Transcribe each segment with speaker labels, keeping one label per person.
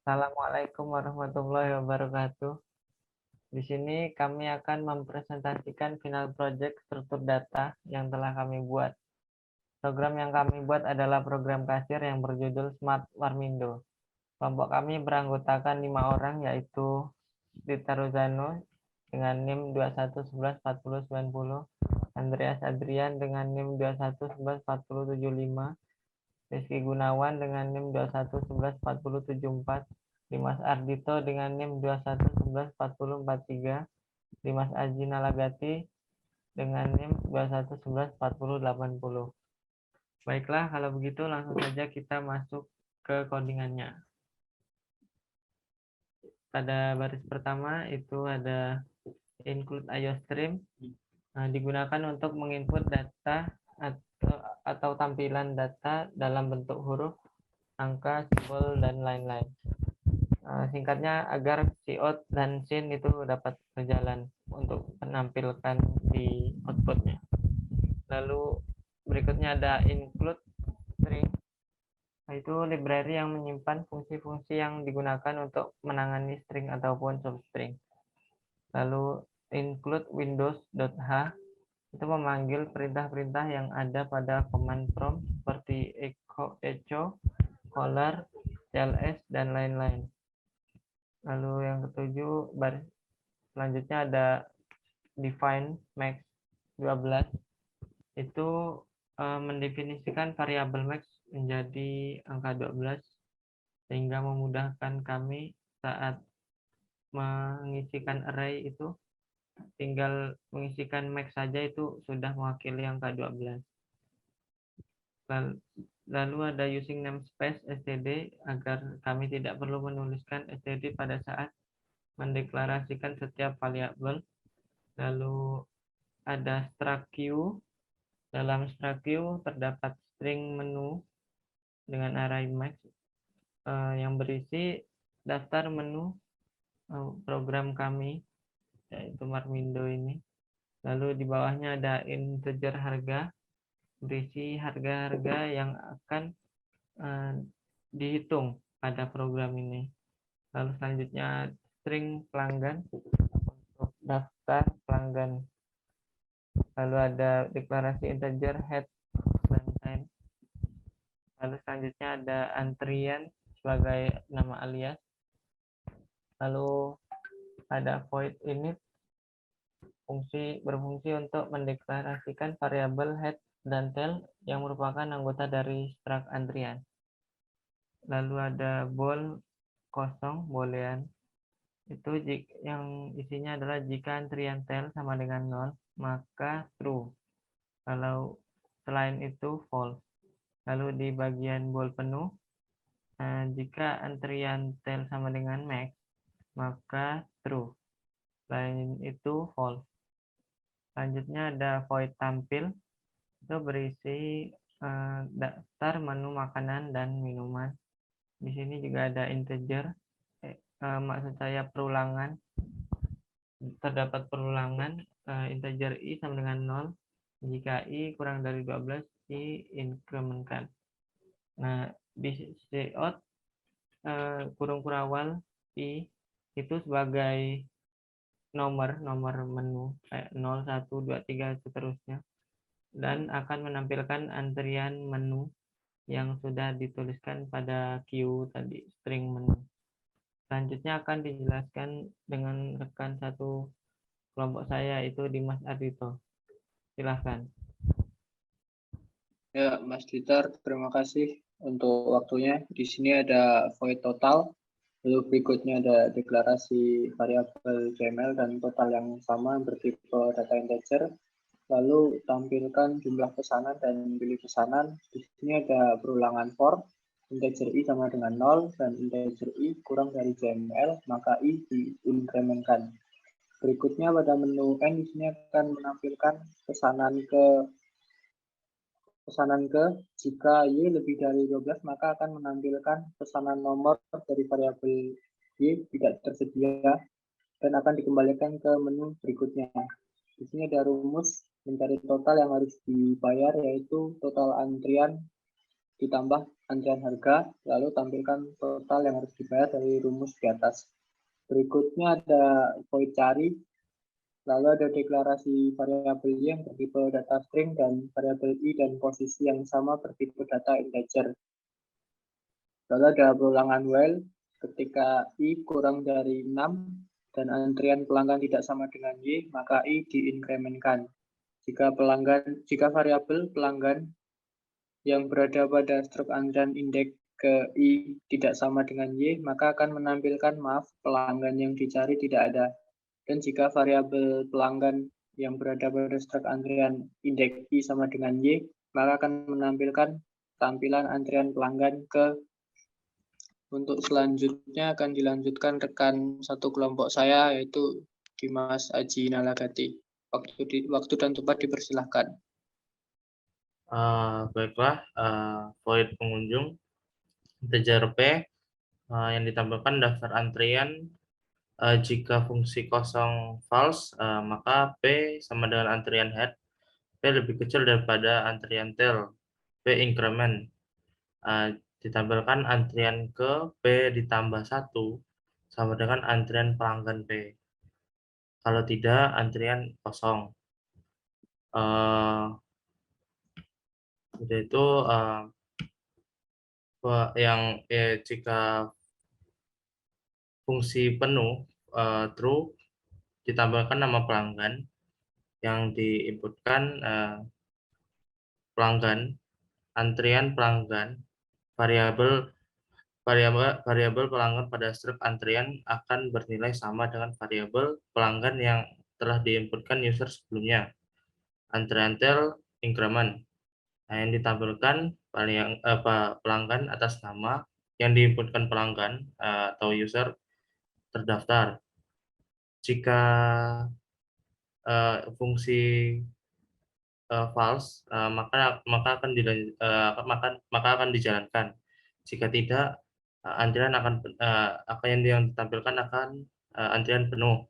Speaker 1: Assalamualaikum warahmatullahi wabarakatuh. Di sini kami akan mempresentasikan final project struktur data yang telah kami buat. Program yang kami buat adalah program kasir yang berjudul Smart Warmindo. Kelompok kami beranggotakan 5 orang, yaitu Dita Ruzano dengan NIM 21114090, Andreas Adrian dengan NIM 21114075, Rizky Gunawan dengan NIM 21114074, Dimas Ardito dengan NIM 21114043, Dimas Aji Nalagati dengan NIM 21114080. Baiklah, kalau begitu langsung saja kita masuk ke codingannya. Pada baris pertama itu ada include IOStream, digunakan untuk menginput data atau tampilan data dalam bentuk huruf, angka, simbol, dan lain-lain. Singkatnya agar cout dan sin itu dapat berjalan untuk menampilkan di outputnya. Lalu berikutnya ada include string, itu library yang menyimpan fungsi-fungsi yang digunakan untuk menangani string ataupun substring. Lalu include windows.h, itu memanggil perintah-perintah yang ada pada command prompt seperti echo, color, cls, dan lain-lain. Lalu yang ketujuh, baris selanjutnya ada define max 12, itu mendefinisikan variabel max menjadi angka 12 sehingga memudahkan kami saat mengisikan array itu tinggal mengisikan max saja itu sudah mewakili angka 12. Lalu ada using namespace std agar kami tidak perlu menuliskan std pada saat mendeklarasikan setiap variabel. Lalu ada struct queue. Dalam struct queue terdapat string menu dengan array max yang berisi daftar menu program kami, yaitu Warmindo ini. Lalu di bawahnya ada integer harga, berisi harga-harga yang akan dihitung pada program ini. Lalu selanjutnya string pelanggan untuk daftar pelanggan. Lalu ada deklarasi integer head dan time. Lalu selanjutnya ada antrian sebagai nama alias. Lalu ada void init, berfungsi untuk mendeklarasikan variabel head dan tail yang merupakan anggota dari struct antrian. Lalu ada bool kosong, boolean, itu yang isinya adalah jika antrian tail sama dengan 0 maka true, kalau selain itu false. Lalu di bagian bool penuh, jika antrian tail sama dengan max maka true, selain itu false. Selanjutnya ada void tampil, itu berisi daftar menu makanan dan minuman. Di sini juga ada integer, maksud saya perulangan, terdapat perulangan integer i sama dengan 0. Jika i kurang dari 12, i incrementkan. Nah, di cout kurung kurawal i itu sebagai nomor menu 0, 1, 2, 3 seterusnya, dan akan menampilkan antrian menu yang sudah dituliskan pada queue tadi, string menu. Selanjutnya akan dijelaskan dengan rekan satu kelompok saya, itu Dimas Ardito. Silahkan.
Speaker 2: Ya, Mas Ditar, terima kasih untuk waktunya. Di sini ada void total, lalu berikutnya ada deklarasi variabel JML dan total yang sama bertipe data integer. Lalu tampilkan jumlah pesanan dan pilih pesanan. Di sini ada perulangan for, integer i sama dengan 0 dan integer i kurang dari JML, maka i diinkrementkan. Berikutnya pada menu N di sini akan menampilkan pesanan ke jika y lebih dari 12 maka akan menampilkan pesanan nomor dari variabel y tidak tersedia dan akan dikembalikan ke menu berikutnya. Di sini ada rumus mencari total yang harus dibayar, yaitu total antrian ditambah antrian harga, lalu tampilkan total yang harus dibayar dari rumus di atas. Berikutnya ada void cari, lalu ada deklarasi variabel Y yang bertipe data string dan variabel I dan posisi yang sama bertipe data integer. Lalu ada perulangan while, ketika I kurang dari 6 dan antrian pelanggan tidak sama dengan Y, maka I diinkremenkan. Jika variabel pelanggan yang berada pada struk antrian indeks ke I tidak sama dengan Y, maka akan menampilkan pelanggan yang dicari tidak ada. Dan jika variabel pelanggan yang berada pada struk antrian indeks I sama dengan Y, maka akan menampilkan tampilan antrian pelanggan ke. Untuk selanjutnya akan dilanjutkan rekan satu kelompok saya, yaitu Dimas Aji Nalagati. Waktu dan tempat dipersilahkan.
Speaker 3: Baiklah, void pengunjung integer P yang ditampilkan daftar antrian. Jika fungsi kosong false, maka P sama dengan antrian head. P lebih kecil daripada antrian tail. P increment. Ditampilkan antrian ke P ditambah 1 sama dengan antrian pelanggan P. Kalau tidak, antrian kosong. Itu jika fungsi penuh true, ditambahkan nama pelanggan yang diinputkan pelanggan, antrian pelanggan, variabel pelanggan pada struk antrian akan bernilai sama dengan variabel pelanggan yang telah diinputkan user sebelumnya. Antrian tail increment. Nah, yang ditampilkan pelanggan atas nama yang diinputkan pelanggan atau user terdaftar. Jika fungsi false, maka akan dijalankan. Jika tidak, antrian yang ditampilkan akan antrian penuh.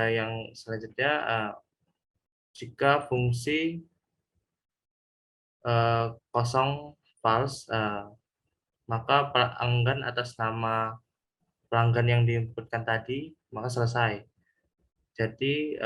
Speaker 3: Yang selanjutnya, jika fungsi kosong false, maka pelanggan atas nama pelanggan yang diinputkan tadi maka selesai. Jadi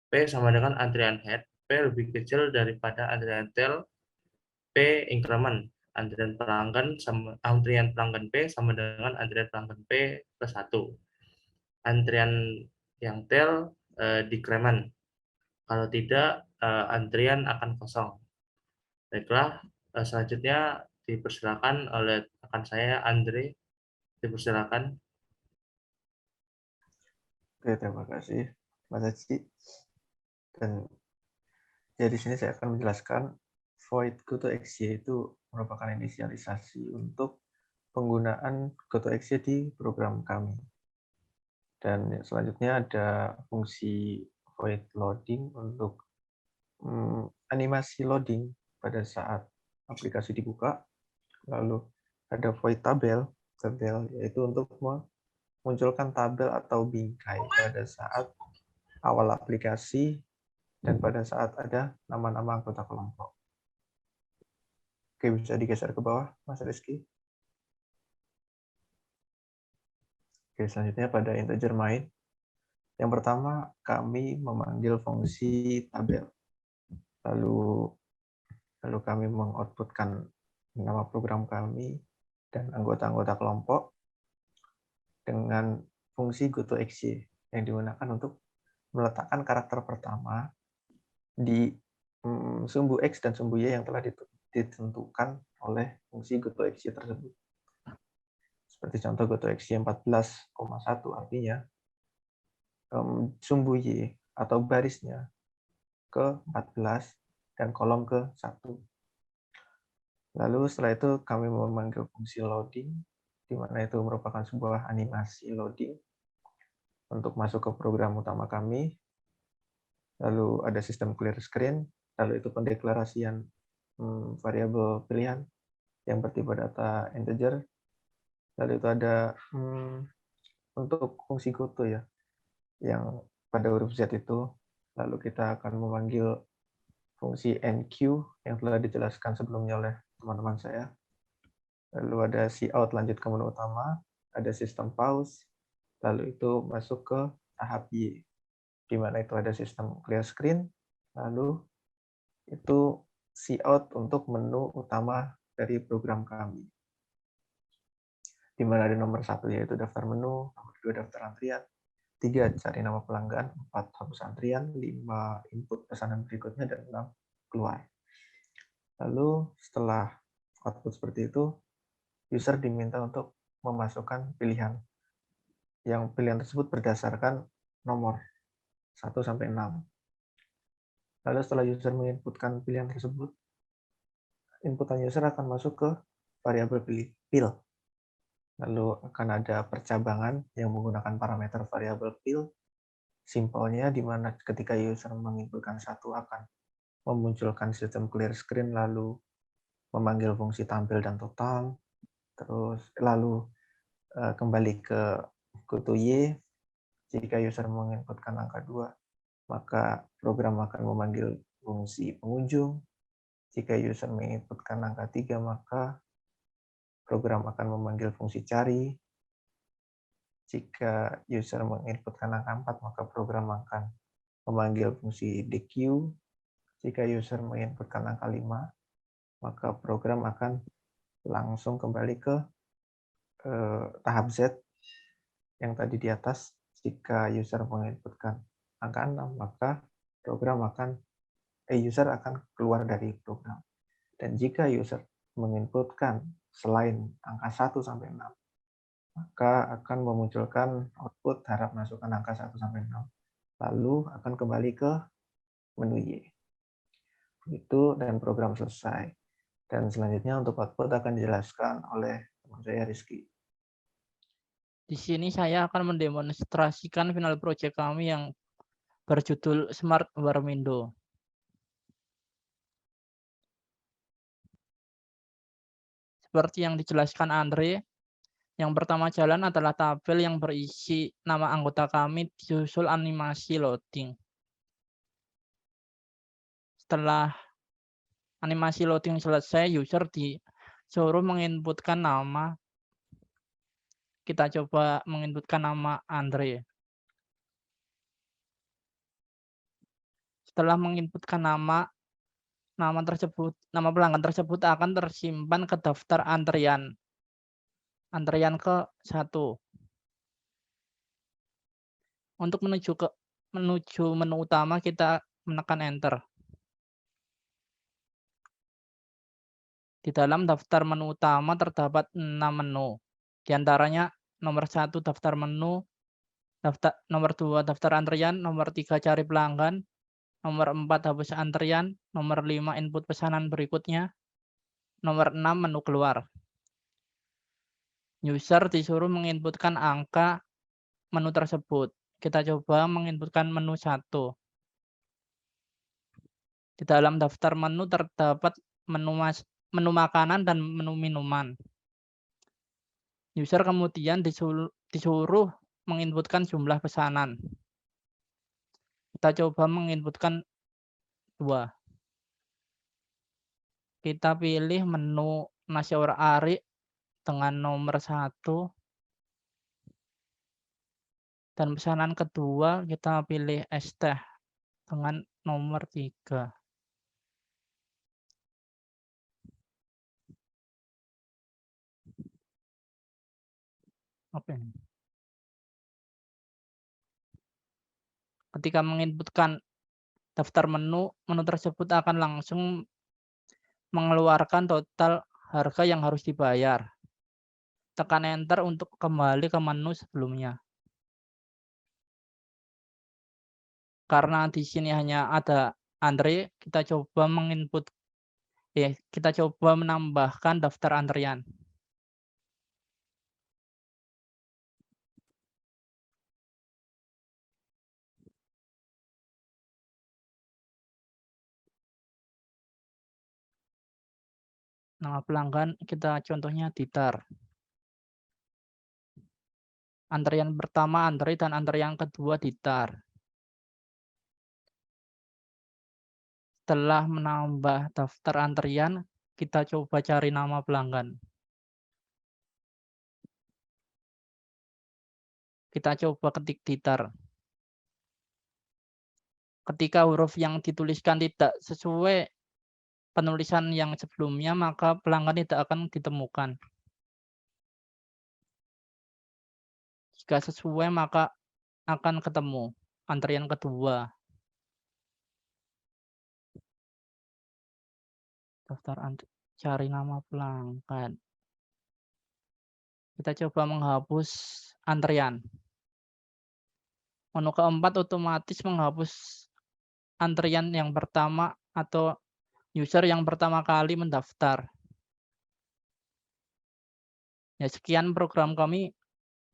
Speaker 3: P sama dengan antrian head, P lebih kecil daripada antrian tail, P increment. Antrian pelanggan P sama dengan antrian pelanggan P plus 1. Antrian yang tail decrement. Kalau tidak, antrian akan kosong. Baiklah, selanjutnya dipersilakan oleh rekan saya, Andre. Dipersilakan.
Speaker 4: Oke, terima kasih, Mas Haji. Dan ya di sini saya akan menjelaskan void GoToExec itu merupakan inisialisasi untuk penggunaan GoToExec di program kami. Dan selanjutnya ada fungsi void loading untuk animasi loading pada saat aplikasi dibuka. Lalu ada void tabel yaitu untuk memunculkan tabel atau bingkai pada saat awal aplikasi dan pada saat ada nama-nama anggota kelompok. Oke, bisa digeser ke bawah, Mas Rizky. Oke, selanjutnya pada integer main. Yang pertama, kami memanggil fungsi tabel. Lalu kami mengoutputkan nama program kami dan anggota-anggota kelompok dengan fungsi GoToExec yang digunakan untuk meletakkan karakter pertama di sumbu X dan sumbu Y yang telah ditentukan oleh fungsi GoToExec tersebut. Seperti contoh GoToExec 14,1 artinya sumbu Y atau barisnya ke 14 dan kolom ke 1. Lalu setelah itu kami memanggil fungsi loading, di mana itu merupakan sebuah animasi loading untuk masuk ke program utama kami. Lalu ada sistem clear screen, lalu itu pendeklarasian variabel pilihan yang bertipe data integer. Lalu itu ada untuk fungsi goto ya, yang pada huruf Z itu, lalu kita akan memanggil fungsi enq yang telah dijelaskan sebelumnya oleh teman-teman saya. Lalu ada cout lanjut ke menu utama, ada sistem pause, lalu itu masuk ke tahap Y, di mana itu ada sistem clear screen, lalu itu cout untuk menu utama dari program kami. Di mana ada nomor 1 yaitu daftar menu, nomor 2 daftar antrian, 3 cari nama pelanggan, 4 hapus antrian, 5 input pesanan berikutnya, dan 6 keluar. Lalu setelah output seperti itu, user diminta untuk memasukkan pilihan. Yang pilihan tersebut berdasarkan nomor 1 sampai 6. Lalu setelah user menginputkan pilihan tersebut, inputan user akan masuk ke variabel pil. Lalu akan ada percabangan yang menggunakan parameter variabel pil. Simpelnya di mana ketika user menginputkan 1 akan memunculkan sistem clear screen, lalu memanggil fungsi tampil dan total, terus lalu kembali ke kutu Y. Jika user menginputkan angka 2, maka program akan memanggil fungsi pengunjung. Jika user menginputkan angka 3, maka program akan memanggil fungsi cari. Jika user menginputkan angka 4, maka program akan memanggil fungsi dequeue. Jika user menginputkan angka 5, maka program akan langsung kembali ke tahap Z yang tadi di atas. Jika user menginputkan angka 6, maka user akan keluar dari program. Dan jika user menginputkan selain angka 1 sampai 6, maka akan memunculkan output harap masukkan angka 1 sampai 6. Lalu akan kembali ke menu Y. Itu dan program selesai. Dan selanjutnya untuk output akan dijelaskan oleh teman saya Rizky.
Speaker 5: Di sini saya akan mendemonstrasikan final project kami yang berjudul Smart Warm Window. Seperti yang dijelaskan Andre, yang pertama jalan adalah tabel yang berisi nama anggota kami disusul animasi loading. Setelah animasi loading selesai, user disuruh menginputkan nama. Kita coba menginputkan nama Andre. Setelah menginputkan nama pelanggan tersebut akan tersimpan ke daftar antrian ke-1. Untuk menuju menu utama, kita menekan enter. Di dalam daftar menu utama terdapat 6 menu. Di antaranya nomor 1 daftar menu, nomor 2 daftar antrian, nomor 3 cari pelanggan, nomor 4 hapus antrian, nomor 5 input pesanan berikutnya, nomor 6 menu keluar. User disuruh menginputkan angka menu tersebut. Kita coba menginputkan menu 1. Di dalam daftar menu terdapat menu makanan dan menu minuman. User kemudian disuruh menginputkan jumlah pesanan. Kita coba menginputkan 2. Kita pilih menu nasi orak-arik dengan nomor 1. Dan pesanan kedua kita pilih es teh dengan nomor 3. Oke. Ketika menginputkan daftar menu tersebut akan langsung mengeluarkan total harga yang harus dibayar. Tekan enter untuk kembali ke menu sebelumnya. Karena di sini hanya ada Andre, kita coba menambahkan daftar antrian. Nama pelanggan kita contohnya Ditar. Antrian pertama Andre dan antrian kedua Ditar. setelah menambah daftar antrian, kita coba cari nama pelanggan. Kita coba ketik titar. Ketika huruf yang dituliskan tidak sesuai penulisan yang sebelumnya, maka pelanggan tidak akan ditemukan. Jika sesuai, maka akan ketemu antrian kedua. Cari nama pelanggan. Kita coba menghapus antrian. Menu keempat otomatis menghapus antrian yang pertama atau user yang pertama kali mendaftar. Ya, sekian program kami.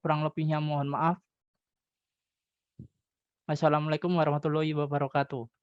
Speaker 5: Kurang lebihnya mohon maaf. Wassalamualaikum warahmatullahi wabarakatuh.